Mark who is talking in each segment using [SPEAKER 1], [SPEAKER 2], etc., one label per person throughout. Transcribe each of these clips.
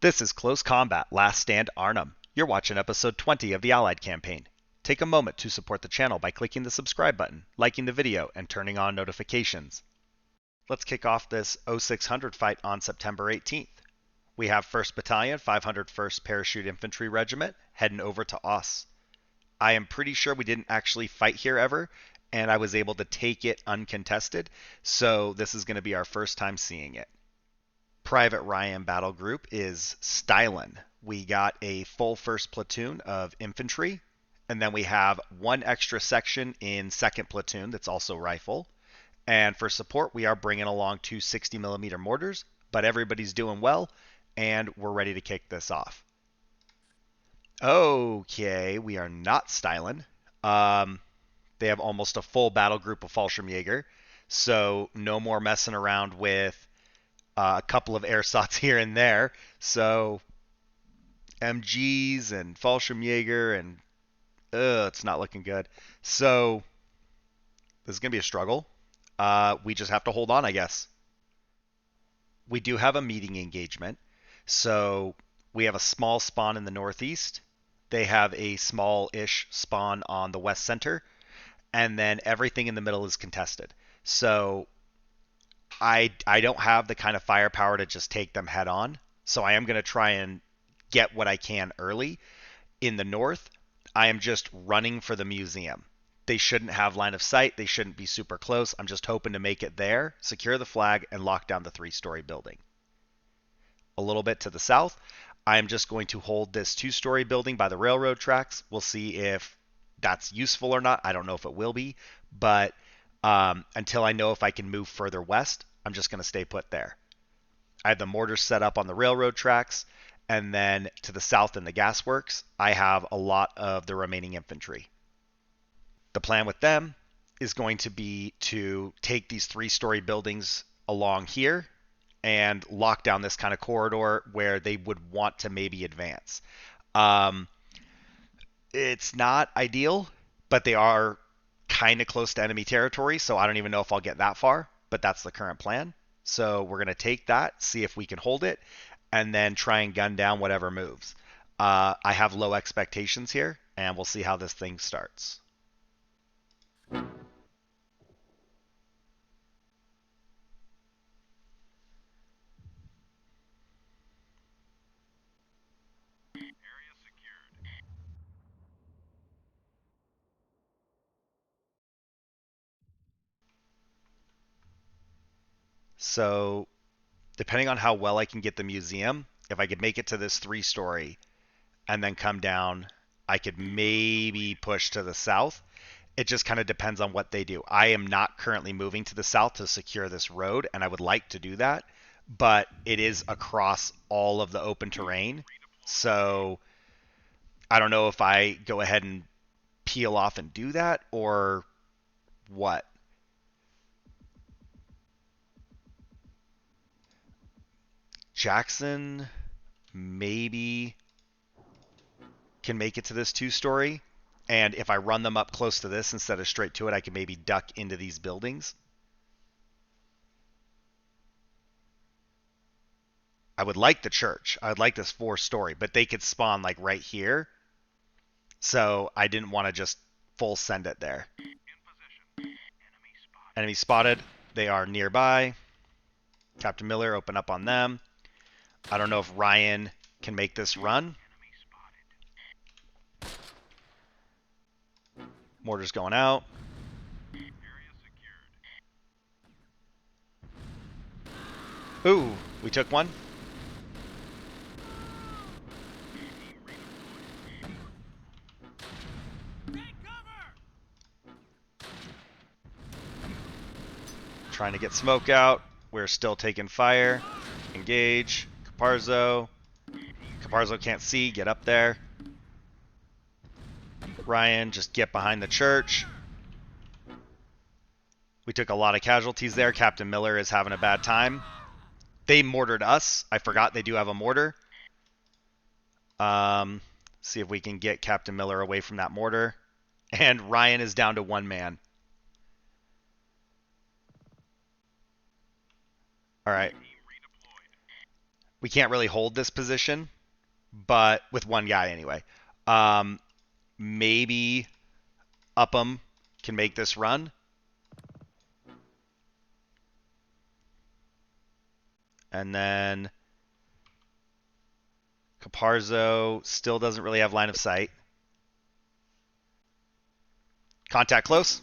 [SPEAKER 1] This is Close Combat Last Stand Arnhem. You're watching episode 20 of the Allied campaign. Take a moment to support the channel by clicking the subscribe button, liking the video, and turning on notifications. Let's kick off this 0600 fight on September 18th. We have 1st Battalion, 501st Parachute Infantry Regiment, heading over to Oss. I am pretty sure we didn't actually fight here ever, and I was able to take it uncontested, so this is going to be our first time seeing it. Private Ryan Battlegroup is Stylin. We got a full 1st platoon of infantry, and then we have one extra section in 2nd platoon that's also rifle. And for support, we are bringing along two 60mm mortars, but everybody's doing well, and we're ready to kick this off. Okay, we are not Stylin. They have almost a full battle group of Fallschirmjäger, so no more messing around with a couple of airsots here and there. So MGs and Fallschirmjäger, and it's not looking good. So this is going to be a struggle. We just have to hold on, I guess. We do have a meeting engagement. So we have a small spawn in the northeast. They have a small-ish spawn on the west center. And then everything in the middle is contested. So I don't have the kind of firepower to just take them head on. So I am going to try and get what I can early. In the north, I am just running for the museum. They shouldn't have line of sight. They shouldn't be super close. I'm just hoping to make it there, secure the flag, and lock down the 3-story building. A little bit to the south, I am just going to hold this 2-story building by the railroad tracks. We'll see if that's useful or not. I don't know if it will be, but until I know if I can move further west, I'm just going to stay put there. I have the mortars set up on the railroad tracks, and then to the south in the gasworks, I have a lot of the remaining infantry. The plan with them is going to be to take these 3-story buildings along here and lock down this kind of corridor where they would want to maybe advance. It's not ideal, but they are kind of close to enemy territory, so I don't even know if I'll get that far, but that's the current plan. So we're going to take that, see if we can hold it, and then try and gun down whatever moves. I have low expectations here, and we'll see how this thing starts. So depending on how well I can get the museum, if I could make it to this 3-story and then come down, I could maybe push to the south. It just kind of depends on what they do. I am not currently moving to the south to secure this road, and I would like to do that, but it is across all of the open terrain. So I don't know if I go ahead and peel off and do that or what. Jackson maybe can make it to this 2-story, and if I run them up close to this instead of straight to it, I can maybe duck into these buildings. I would like the church. I would like this 4-story, but they could spawn like right here. So I didn't want to just full send it there. Enemy spotted. They are nearby. Captain Miller, open up on them. I don't know if Ryan can make this run. Mortar's going out. Ooh, we took one. Trying to get smoke out. We're still taking fire. Engage. Caparzo. Caparzo can't see. Get up there. Ryan, just get behind the church. We took a lot of casualties there. Captain Miller is having a bad time. They mortared us. I forgot they do have a mortar. See if we can get Captain Miller away from that mortar. And Ryan is down to 1 man. All right. We can't really hold this position, but with one guy anyway. Maybe Upham can make this run. And then Caparzo still doesn't really have line of sight. Contact close.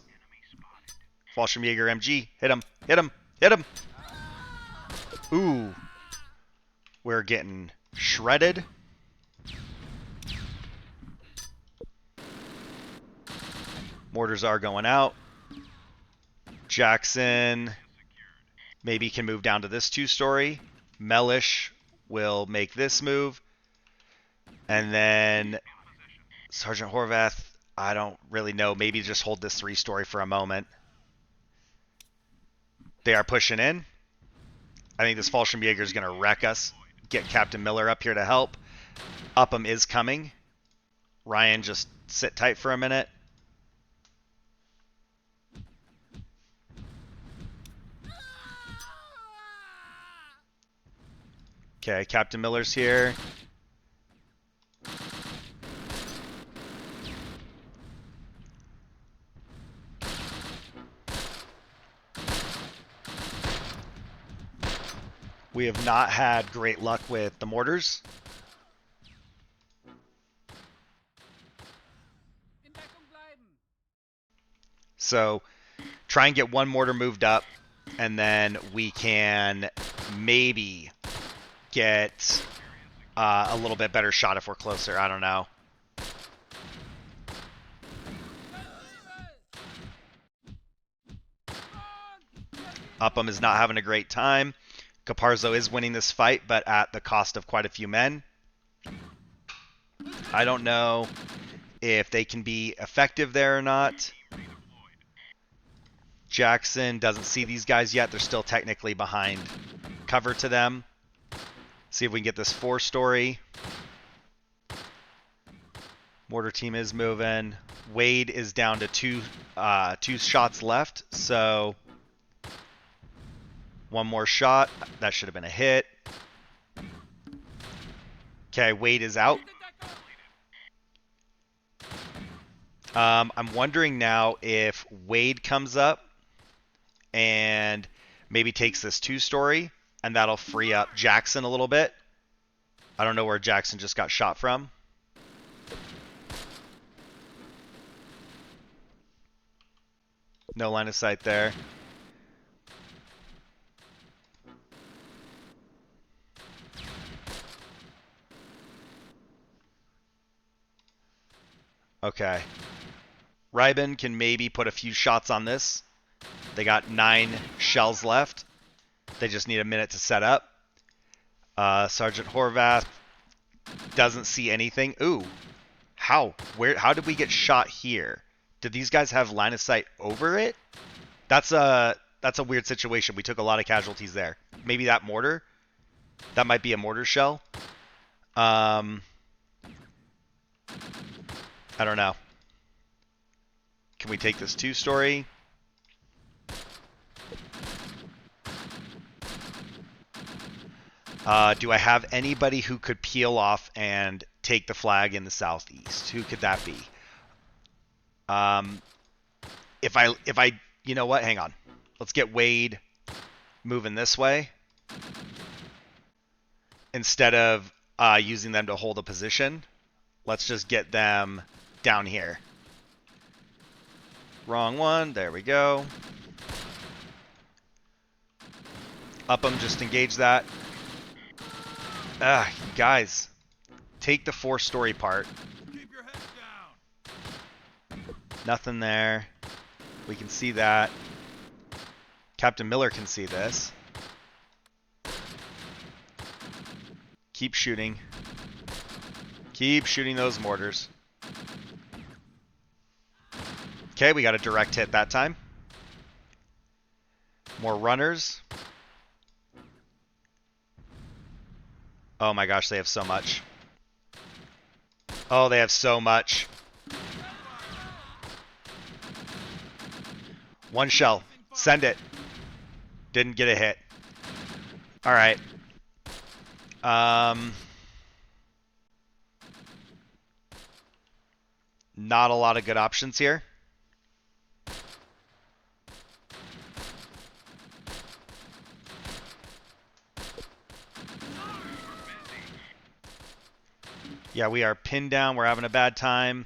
[SPEAKER 1] Fallschirmjäger MG. Hit him. Hit him. Hit him. Ooh. We're getting shredded. Mortars are going out. Jackson maybe can move down to this 2-story. Mellish will make this move. And then Sergeant Horvath, I don't really know. Maybe just hold this 3-story for a moment. They are pushing in. I think this Fallschirmjäger is going to wreck us. Get Captain Miller up here to help. Upham is coming. Ryan, just sit tight for a minute. Okay, Captain Miller's here. We have not had great luck with the mortars. So try and get one mortar moved up, and then we can maybe get a little bit better shot if we're closer. I don't know. Upham is not having a great time. Caparzo is winning this fight, but at the cost of quite a few men. I don't know if they can be effective there or not. Jackson doesn't see these guys yet. They're still technically behind cover to them. See if we can get this 4-story. Mortar team is moving. Wade is down to two shots left, so one more shot. That should have been a hit. Okay, Wade is out. I'm wondering now if Wade comes up and maybe takes this 2-story, and that'll free up Jackson a little bit. I don't know where Jackson just got shot from. No line of sight there. Okay. Ryben can maybe put a few shots on this. They got 9 shells left. They just need a minute to set up. Sergeant Horvath doesn't see anything. Ooh. How? How did we get shot here? Did these guys have line of sight over it? That's a weird situation. We took a lot of casualties there. Maybe that mortar? That might be a mortar shell. I don't know. Can we take this 2-story? Do I have anybody who could peel off and take the flag in the southeast? Who could that be? If I, you know what? Hang on. Let's get Wade moving this way instead of using them to hold a position. Let's just get them down here. Wrong one. There we go. Upham, just engage that. Guys, take the 4-story part.
[SPEAKER 2] Keep your head down.
[SPEAKER 1] Nothing there. We can see that. Captain Miller can see this. Keep shooting. Keep shooting those mortars. Okay, we got a direct hit that time. More runners. Oh my gosh, they have so much. Oh, they have so much. One shell. Send it. Didn't get a hit. Alright. Not a lot of good options here. Yeah, we are pinned down. We're having a bad time.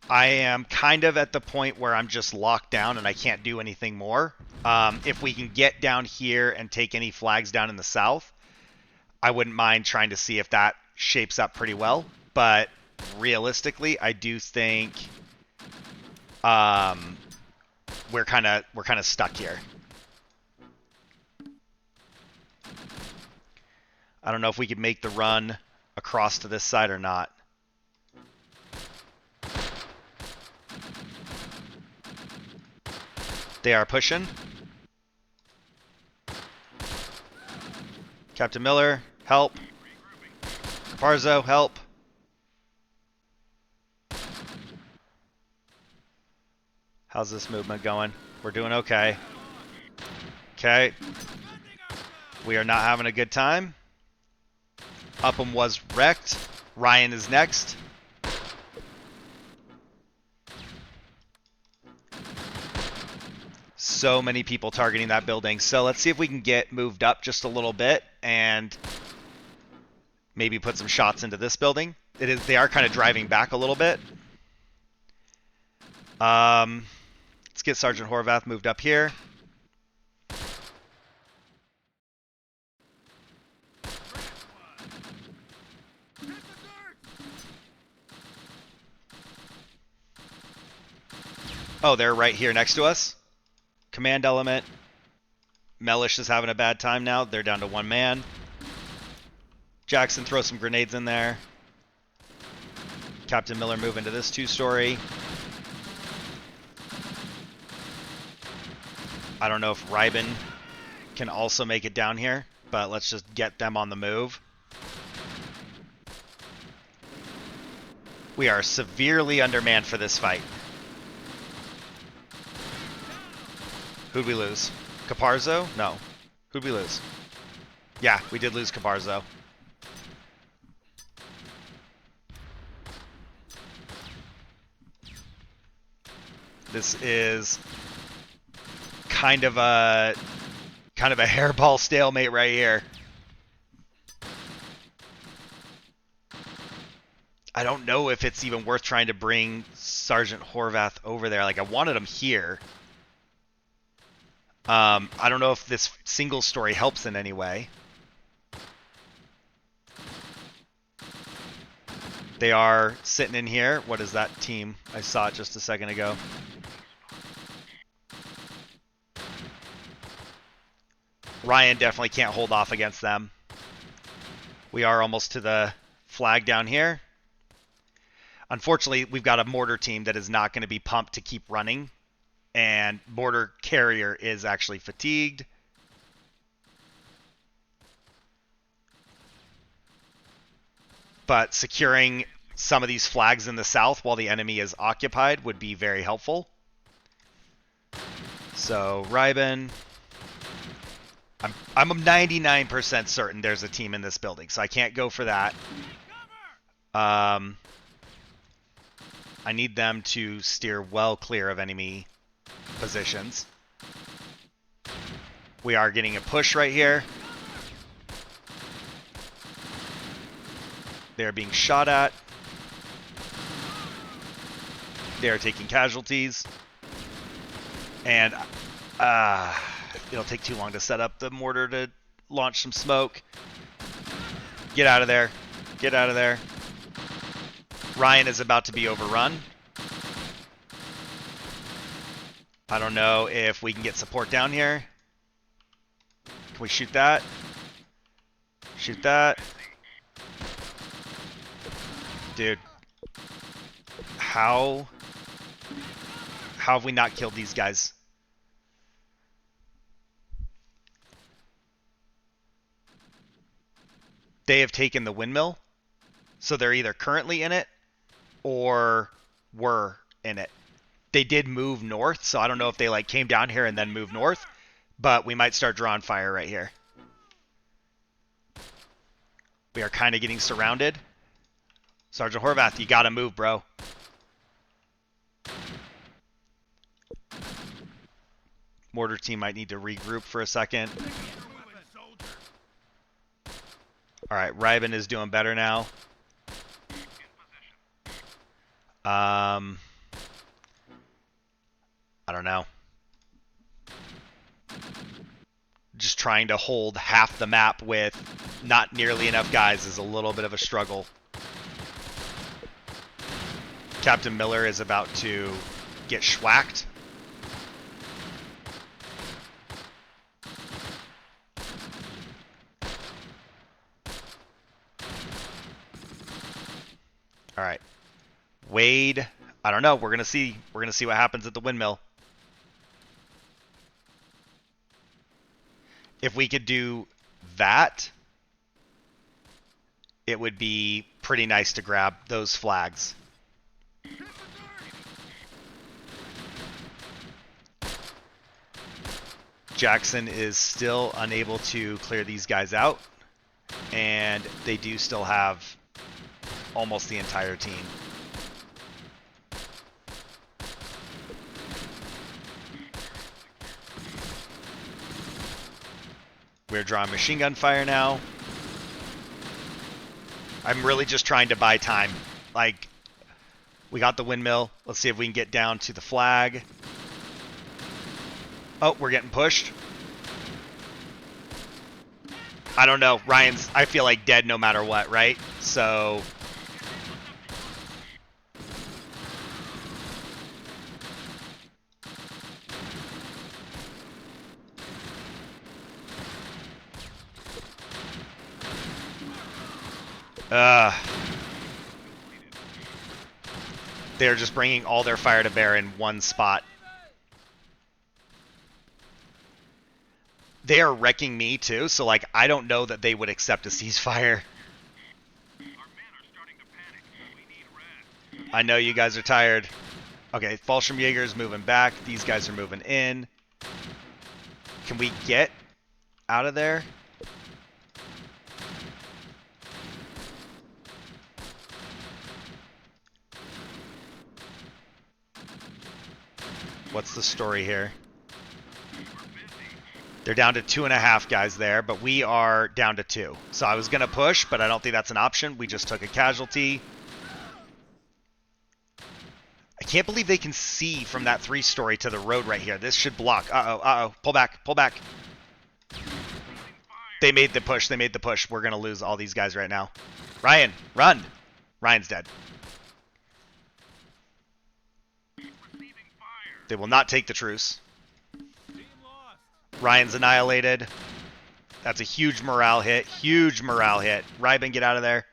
[SPEAKER 1] I am kind of at the point where I'm just locked down and I can't do anything more. If we can get down here and take any flags down in the south, I wouldn't mind trying to see if that shapes up pretty well. But realistically, I do think we're kind of stuck here. I don't know if we could make the run across to this side or not. They are pushing. Captain Miller, help. Caparzo, help. How's this movement going? We're doing okay. Okay. We are not having a good time. Upham was wrecked. Ryan is next. So many people targeting that building. So let's see if we can get moved up just a little bit and maybe put some shots into this building. They are kind of driving back a little bit. Let's get Sergeant Horvath moved up here. Oh, they're right here next to us. Command element. Mellish is having a bad time now. They're down to one man. Jackson throws some grenades in there. Captain Miller move into this two-story. I don't know if Ryben can also make it down here, but let's just get them on the move. We are severely undermanned for this fight. Who'd we lose? Caparzo? No. Who'd we lose? Yeah, we did lose Caparzo. This is kind of a hairball stalemate right here. I don't know if it's even worth trying to bring Sergeant Horvath over there. Like, I wanted him here. I don't know if this single story helps in any way. They are sitting in here. What is that team? I saw it just a second ago. Ryan definitely can't hold off against them. We are almost to the flag down here. Unfortunately, we've got a mortar team that is not going to be pumped to keep running. And mortar carrier is actually fatigued. But securing some of these flags in the south while the enemy is occupied would be very helpful. So, Ryben. I'm 99% certain there's a team in this building, so I can't go for that. I need them to steer well clear of enemy positions. We are getting a push right here. They're being shot at. They're taking casualties. And it'll take too long to set up the mortar to launch some smoke. Get out of there. Get out of there. Ryan is about to be overrun. I don't know if we can get support down here. Can we shoot that? Shoot that. Dude. How have we not killed these guys? They have taken the windmill, so they're either currently in it or were in it. they did move north, so I don't know if they like came down here and then moved north, but we might start drawing fire right here. We are kind of getting surrounded. Sergeant Horvath, you gotta move, bro. Mortar team might need to regroup for a second. Alright, Ryben is doing better now. I don't know. Just trying to hold half the map with not nearly enough guys is a little bit of a struggle. Captain Miller is about to get schwacked. All right. Wade, I don't know. We're going to see what happens at the windmill. If we could do that, it would be pretty nice to grab those flags. Jackson is still unable to clear these guys out, and they do still have almost the entire team. We're drawing machine gun fire now. I'm really just trying to buy time. Like, we got the windmill. Let's see if we can get down to the flag. Oh, we're getting pushed. I don't know. Ryan's, I feel like, dead no matter what, right? So... they're just bringing all their fire to bear in one spot. They are wrecking me too, so like I don't know that they would accept a ceasefire. I know you guys are tired. Okay, Fallschirmjäger is moving back. These guys are moving in. Can we get out of there? What's the story here? They're down to 2.5 guys there, but we are down to 2. So I was going to push, but I don't think that's an option. We just took a casualty. I can't believe they can see from that 3-story to the road right here. This should block. Uh-oh. Pull back. Pull back. They made the push. They made the push. We're going to lose all these guys right now. Ryan, run. Ryan's dead. They will not take the truce. Ryan's annihilated. That's a huge morale hit. Huge morale hit. Ryben, get out of there.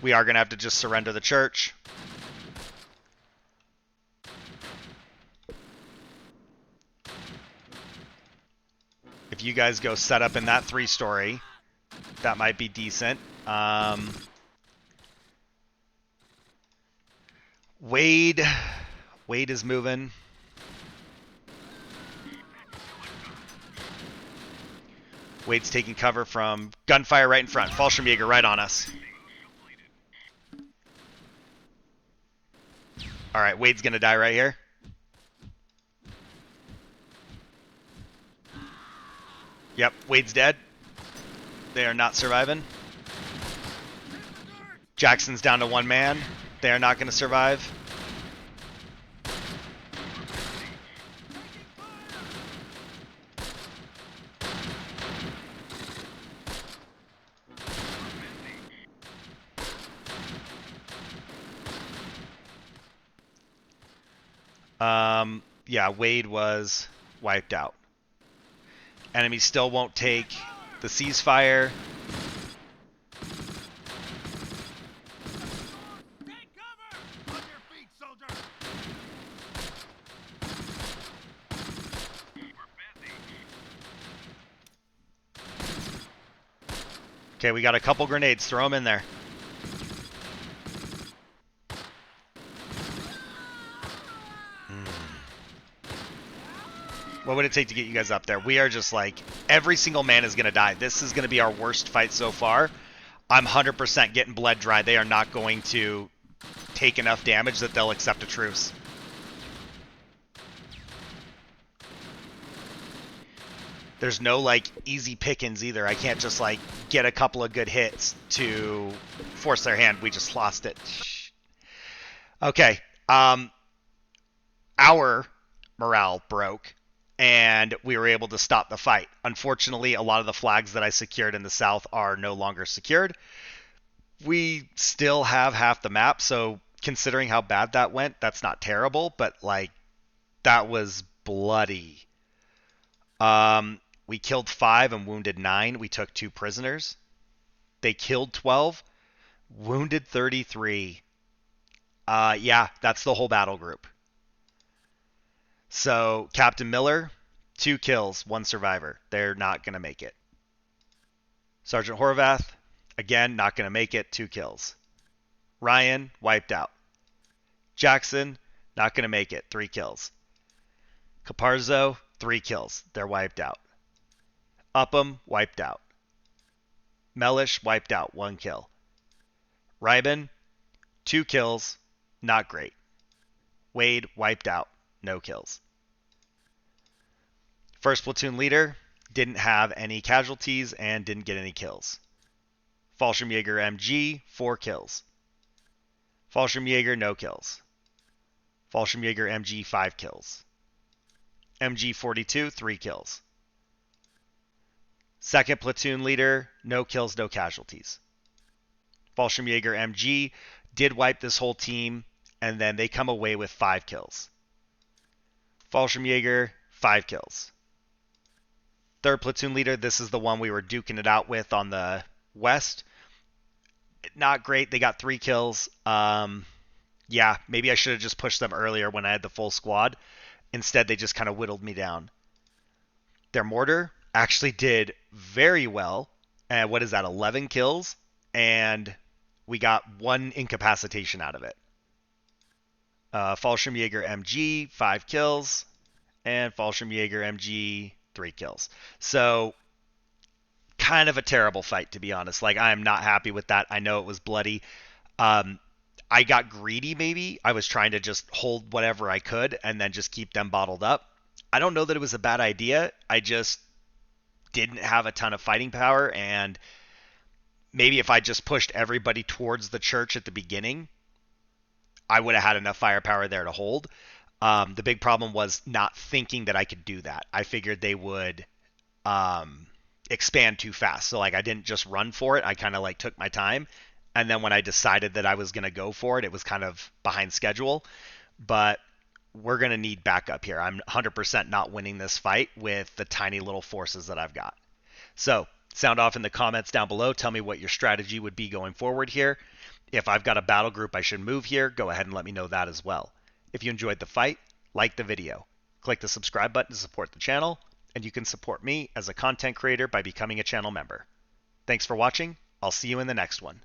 [SPEAKER 1] We are going to have to just surrender the church. If you guys go set up in that 3-story, that might be decent. Wade is moving. Wade's taking cover from gunfire right in front. Fallschirmjäger right on us. Alright, Wade's gonna die right here. Yep, Wade's dead. They are not surviving. Jackson's down to 1 man. They are not going to survive. Yeah, Wade was wiped out. Enemy still won't take the ceasefire. Okay, we got a couple grenades. Throw them in there. What would it take to get you guys up there? We are just like, every single man is going to die. This is going to be our worst fight so far. I'm 100% getting bled dry. They are not going to take enough damage that they'll accept a truce. There's no like easy pickings either. I can't just like get a couple of good hits to force their hand. We just lost it. Okay. Our morale broke and we were able to stop the fight. Unfortunately, a lot of the flags that I secured in the south are no longer secured. We still have half the map, so considering how bad that went, that's not terrible, but like that was bloody. We killed 5 and wounded 9. We took 2 prisoners. They killed 12, wounded 33. Yeah, that's the whole battle group. So Captain Miller, 2 kills, 1 survivor. They're not going to make it. Sergeant Horvath, again, not going to make it, 2 kills. Ryan, wiped out. Jackson, not going to make it, 3 kills. Caparzo, 3 kills. They're wiped out. Upham, wiped out. Mellish, wiped out, 1 kill. Ryben, 2 kills, not great. Wade, wiped out, no kills. First platoon leader, didn't have any casualties and didn't get any kills. Fallschirmjäger MG, 4 kills. Fallschirmjäger, no kills. Fallschirmjäger MG, 5 kills. MG 42, 3 kills. Second platoon leader, no kills, no casualties. Fallschirmjäger MG did wipe this whole team, and then they come away with 5 kills. Fallschirmjäger, 5 kills. Third platoon leader, this is the one we were duking it out with on the west. Not great. They got 3 kills. Yeah, maybe I should have just pushed them earlier when I had the full squad. Instead, they just kind of whittled me down. Their mortar actually did very well. And what is that, 11 kills? And we got 1 incapacitation out of it. Fallschirmjäger MG, 5 kills. And Fallschirmjäger MG, 3 kills. So, kind of a terrible fight, to be honest. Like, I am not happy with that. I know it was bloody. I got greedy, maybe. I was trying to just hold whatever I could and then just keep them bottled up. I don't know that it was a bad idea. I just didn't have a ton of fighting power, and maybe if I just pushed everybody towards the church at the beginning, I would have had enough firepower there to hold. The big problem was not thinking that I could do that. I figured they would expand too fast. So like I didn't just run for it. I kind of like took my time. And then when I decided that I was going to go for it, it was kind of behind schedule. But we're going to need backup here. I'm 100% not winning this fight with the tiny little forces that I've got. So sound off in the comments down below. Tell me what your strategy would be going forward here. If I've got a battle group I should move here, go ahead and let me know that as well. If you enjoyed the fight, like the video. Click the subscribe button to support the channel, and you can support me as a content creator by becoming a channel member. Thanks for watching. I'll see you in the next one.